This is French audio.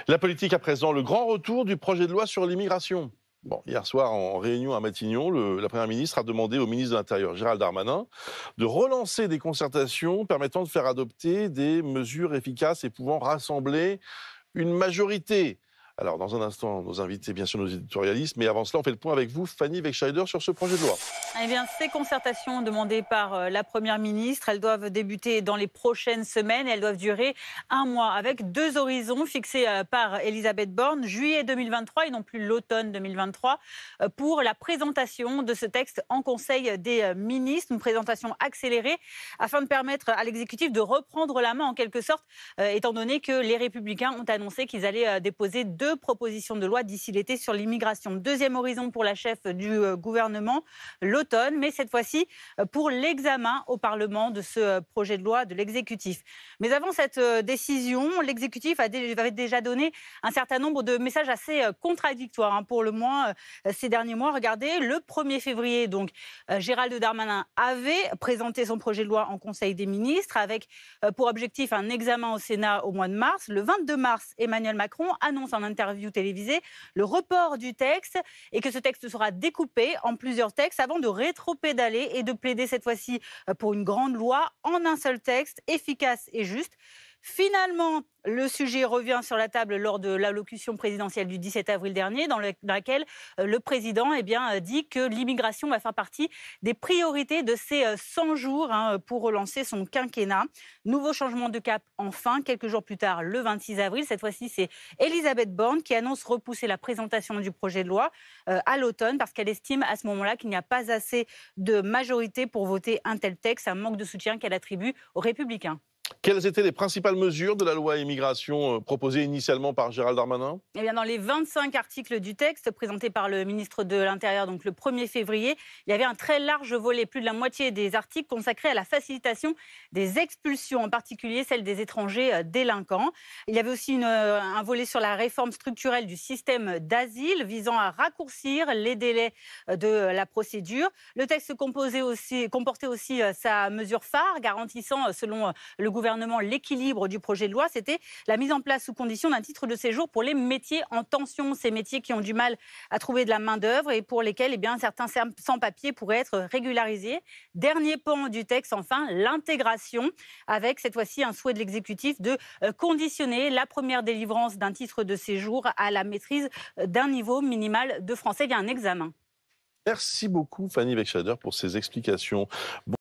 La politique à présent, le grand retour du projet de loi sur l'immigration. Bon, hier soir, en réunion à Matignon, la Première ministre a demandé au ministre de l'Intérieur, Gérald Darmanin, de relancer des concertations permettant de faire adopter des mesures efficaces et pouvant rassembler une majorité. Alors, dans un instant, nos invités, bien sûr, nos éditorialistes, mais avant cela, on fait le point avec vous, Fanny Wegscheider, sur ce projet de loi. Eh bien, ces concertations demandées par la Première ministre, elles doivent débuter dans les prochaines semaines et elles doivent durer un mois, avec deux horizons fixés par Elisabeth Borne, juillet 2023 et non plus l'automne 2023, pour la présentation de ce texte en Conseil des ministres, une présentation accélérée afin de permettre à l'exécutif de reprendre la main en quelque sorte, étant donné que les Républicains ont annoncé qu'ils allaient déposer deux propositions de loi d'ici l'été sur l'immigration. Deuxième horizon pour la chef du gouvernement, l'automne, mais cette fois-ci pour l'examen au Parlement de ce projet de loi de l'exécutif. Mais avant cette décision, l'exécutif avait déjà donné un certain nombre de messages assez contradictoires, pour le moins ces derniers mois. Regardez, le 1er février, donc, Gérald Darmanin avait présenté son projet de loi en Conseil des ministres avec pour objectif un examen au Sénat au mois de mars. Le 22 mars, Emmanuel Macron annonce en interview télévisée le report du texte et que ce texte sera découpé en plusieurs textes avant de rétropédaler et de plaider cette fois-ci pour une grande loi en un seul texte, efficace et juste. Finalement, le sujet revient sur la table lors de l'allocution présidentielle du 17 avril dernier, dans laquelle le président dit que l'immigration va faire partie des priorités de ces 100 jours pour relancer son quinquennat. Nouveau changement de cap enfin, quelques jours plus tard, le 26 avril. Cette fois-ci, c'est Elisabeth Borne qui annonce repousser la présentation du projet de loi à l'automne parce qu'elle estime à ce moment-là qu'il n'y a pas assez de majorité pour voter un tel texte, un manque de soutien qu'elle attribue aux Républicains. Quelles étaient les principales mesures de la loi immigration proposée initialement par Gérald Darmanin ? Eh bien, dans les 25 articles du texte présenté par le ministre de l'Intérieur, donc le 1er février, il y avait un très large volet, plus de la moitié des articles consacrés à la facilitation des expulsions, en particulier celles des étrangers délinquants. Il y avait aussi un volet sur la réforme structurelle du système d'asile visant à raccourcir les délais de la procédure. Le texte comportait aussi sa mesure phare, garantissant, selon le gouvernement, l'équilibre du projet de loi, c'était la mise en place sous condition d'un titre de séjour pour les métiers en tension, ces métiers qui ont du mal à trouver de la main-d'œuvre et pour lesquels certains sans-papiers pourraient être régularisés. Dernier pan du texte, enfin, l'intégration, avec cette fois-ci un souhait de l'exécutif de conditionner la première délivrance d'un titre de séjour à la maîtrise d'un niveau minimal de français via un examen. Merci beaucoup, Fanny Wegscheider, pour ces explications.